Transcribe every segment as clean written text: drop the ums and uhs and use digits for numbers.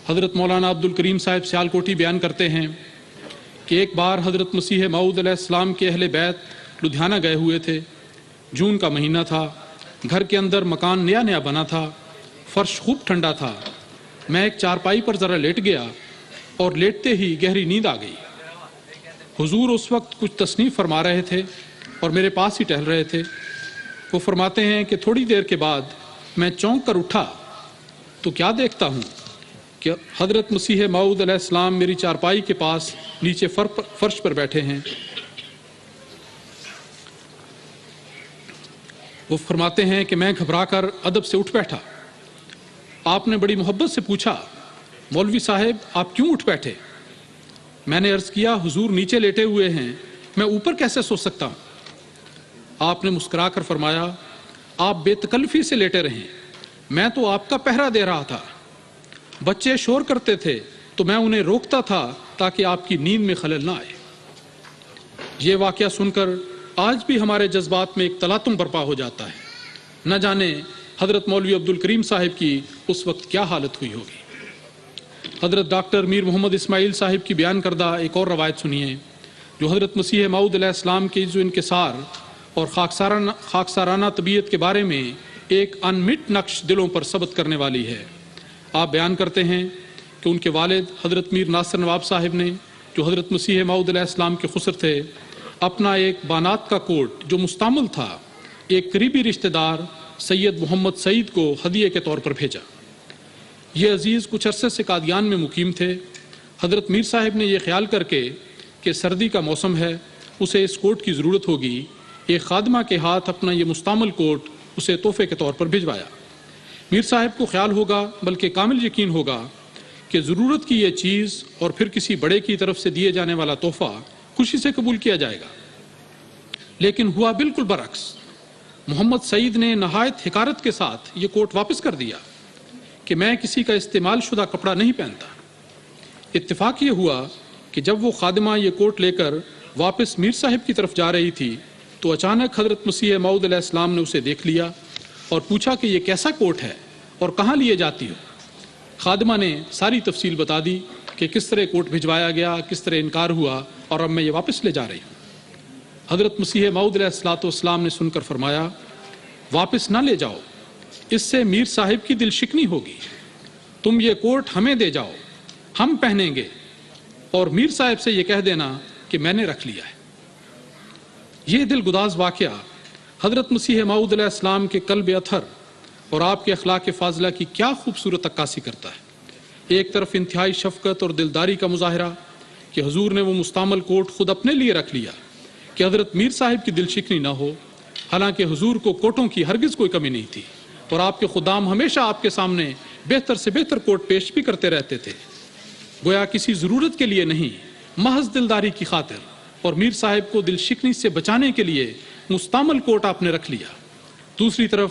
حضرت مولانا عبد الکریم صاحب سیالکوٹی بیان کرتے ہیں کہ ایک بار حضرت مسیح موعود علیہ السلام کے اہل بیت لدھیانہ گئے ہوئے تھے۔ جون کا مہینہ تھا، گھر کے اندر مکان نیا نیا بنا تھا، فرش خوب ٹھنڈا تھا۔ میں ایک چارپائی پر ذرا لیٹ گیا اور لیٹتے ہی گہری نیند آ گئی۔ حضور اس وقت کچھ تصنیف فرما رہے تھے اور میرے پاس ہی ٹہل رہے تھے۔ وہ فرماتے ہیں کہ تھوڑی دیر کے بعد میں چونک کر اٹھا تو کیا دیکھتا ہوں کہ حضرت مسیح موعود علیہ السلام میری چارپائی کے پاس نیچے فرش پر بیٹھے ہیں۔ وہ فرماتے ہیں کہ میں گھبرا کر ادب سے اٹھ بیٹھا۔ آپ نے بڑی محبت سے پوچھا، مولوی صاحب آپ کیوں اٹھ بیٹھے؟ میں نے عرض کیا، حضور نیچے لیٹے ہوئے ہیں، میں اوپر کیسے سو سکتا ہوں؟ آپ نے مسکرا کر فرمایا، آپ بے تکلفی سے لیٹے رہیں، میں تو آپ کا پہرا دے رہا تھا۔ بچے شور کرتے تھے تو میں انہیں روکتا تھا تاکہ آپ کی نیند میں خلل نہ آئے۔ یہ واقعہ سن کر آج بھی ہمارے جذبات میں ایک تلاطم برپا ہو جاتا ہے۔ نہ جانے حضرت مولوی عبد الکریم صاحب کی اس وقت کیا حالت ہوئی ہوگی۔ حضرت ڈاکٹر میر محمد اسماعیل صاحب کی بیان کردہ ایک اور روایت سنیے، جو حضرت مسیح موعود علیہ السلام کے عز و انکسار اور خاکسارانہ طبیعت کے بارے میں ایک انمٹ نقش دلوں پر ثبت کرنے والی ہے۔ آپ بیان کرتے ہیں کہ ان کے والد حضرت میر ناصر نواب صاحب نے، جو حضرت مسیح موعود علیہ السلام کے خسر تھے، اپنا ایک بانات کا کوٹ جو مستعمل تھا ایک قریبی رشتہ دار سید محمد سعید کو ہدیے کے طور پر بھیجا۔ یہ عزیز کچھ عرصے سے قادیان میں مقیم تھے۔ حضرت میر صاحب نے یہ خیال کر کے کہ سردی کا موسم ہے، اسے اس کوٹ کی ضرورت ہوگی، ایک خادمہ کے ہاتھ اپنا یہ مستعمل کوٹ اسے تحفے کے طور پر بھجوایا۔ میر صاحب کو خیال ہوگا، بلکہ کامل یقین ہوگا کہ ضرورت کی یہ چیز اور پھر کسی بڑے کی طرف سے دیے جانے والا تحفہ خوشی سے قبول کیا جائے گا، لیکن ہوا بالکل برعکس۔ محمد سعید نے نہایت حقارت کے ساتھ یہ کوٹ واپس کر دیا کہ میں کسی کا استعمال شدہ کپڑا نہیں پہنتا۔ اتفاق یہ ہوا کہ جب وہ خادمہ یہ کوٹ لے کر واپس میر صاحب کی طرف جا رہی تھی تو اچانک حضرت مسیح موعود علیہ السلام نے اسے دیکھ لیا اور پوچھا کہ یہ کیسا کوٹ ہے اور کہاں لیے جاتی ہو؟ خادمہ نے ساری تفصیل بتا دی کہ کس طرح کوٹ بھجوایا گیا، کس طرح انکار ہوا، اور اب میں یہ واپس لے جا رہی ہوں۔ حضرت مسیح موعود علیہ السلام نے سن کر فرمایا، واپس نہ لے جاؤ، اس سے میر صاحب کی دل شکنی ہوگی، تم یہ کوٹ ہمیں دے جاؤ، ہم پہنیں گے، اور میر صاحب سے یہ کہہ دینا کہ میں نے رکھ لیا ہے۔ یہ دل گداز واقعہ حضرت مسیح موعود علیہ السلام کے قلب اطہر اور آپ کے اخلاق فاضلہ کی کیا خوبصورت عکاسی کرتا ہے۔ ایک طرف انتہائی شفقت اور دلداری کا مظاہرہ کہ حضور نے وہ مستعمل کوٹ خود اپنے لیے رکھ لیا کہ حضرت میر صاحب کی دل شکنی نہ ہو، حالانکہ حضور کو کوٹوں کی ہرگز کوئی کمی نہیں تھی، اور آپ کے خدام ہمیشہ آپ کے سامنے بہتر سے بہتر کوٹ پیش بھی کرتے رہتے تھے، گویا کسی ضرورت کے لیے نہیں، محض دلداری کی خاطر، اور میر صاحب کو دل شکنی سے بچانے کے لیے مستعمل کوٹ آپ نے رکھ لیا۔ دوسری طرف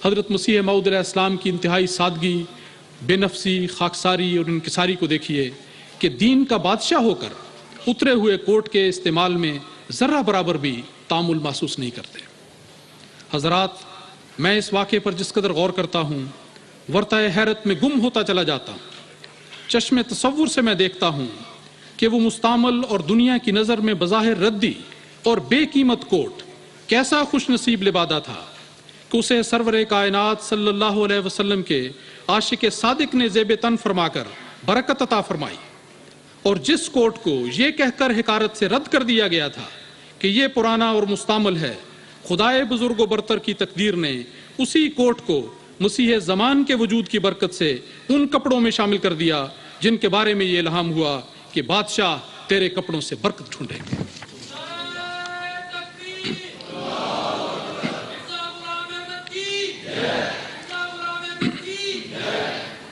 حضرت مسیح موعود علیہ السلام کی انتہائی سادگی، بے نفسی، خاکساری اور انکساری کو دیکھیے کہ دین کا بادشاہ ہو کر اترے ہوئے کوٹ کے استعمال میں ذرہ برابر بھی تعامل محسوس نہیں کرتے۔ حضرات، میں اس واقعے پر جس قدر غور کرتا ہوں، ورطہ حیرت میں گم ہوتا چلا جاتا ہوں۔ چشم تصور سے میں دیکھتا ہوں کہ وہ مستعمل اور دنیا کی نظر میں بظاہر ردی اور بے قیمت کوٹ کیسا خوش نصیب لبادہ تھا کہ اسے سرور کائنات صلی اللہ علیہ وسلم کے عاشق صادق نے زیب تن فرما کر برکت عطا فرمائی، اور جس کوٹ کو یہ کہہ کر حقارت سے رد کر دیا گیا تھا کہ یہ پرانا اور مستعمل ہے، خدائے بزرگ و برتر کی تقدیر نے اسی کوٹ کو مسیح زمان کے وجود کی برکت سے ان کپڑوں میں شامل کر دیا جن کے بارے میں یہ الہام ہوا کہ بادشاہ تیرے کپڑوں سے برکت ڈھونڈیں گے۔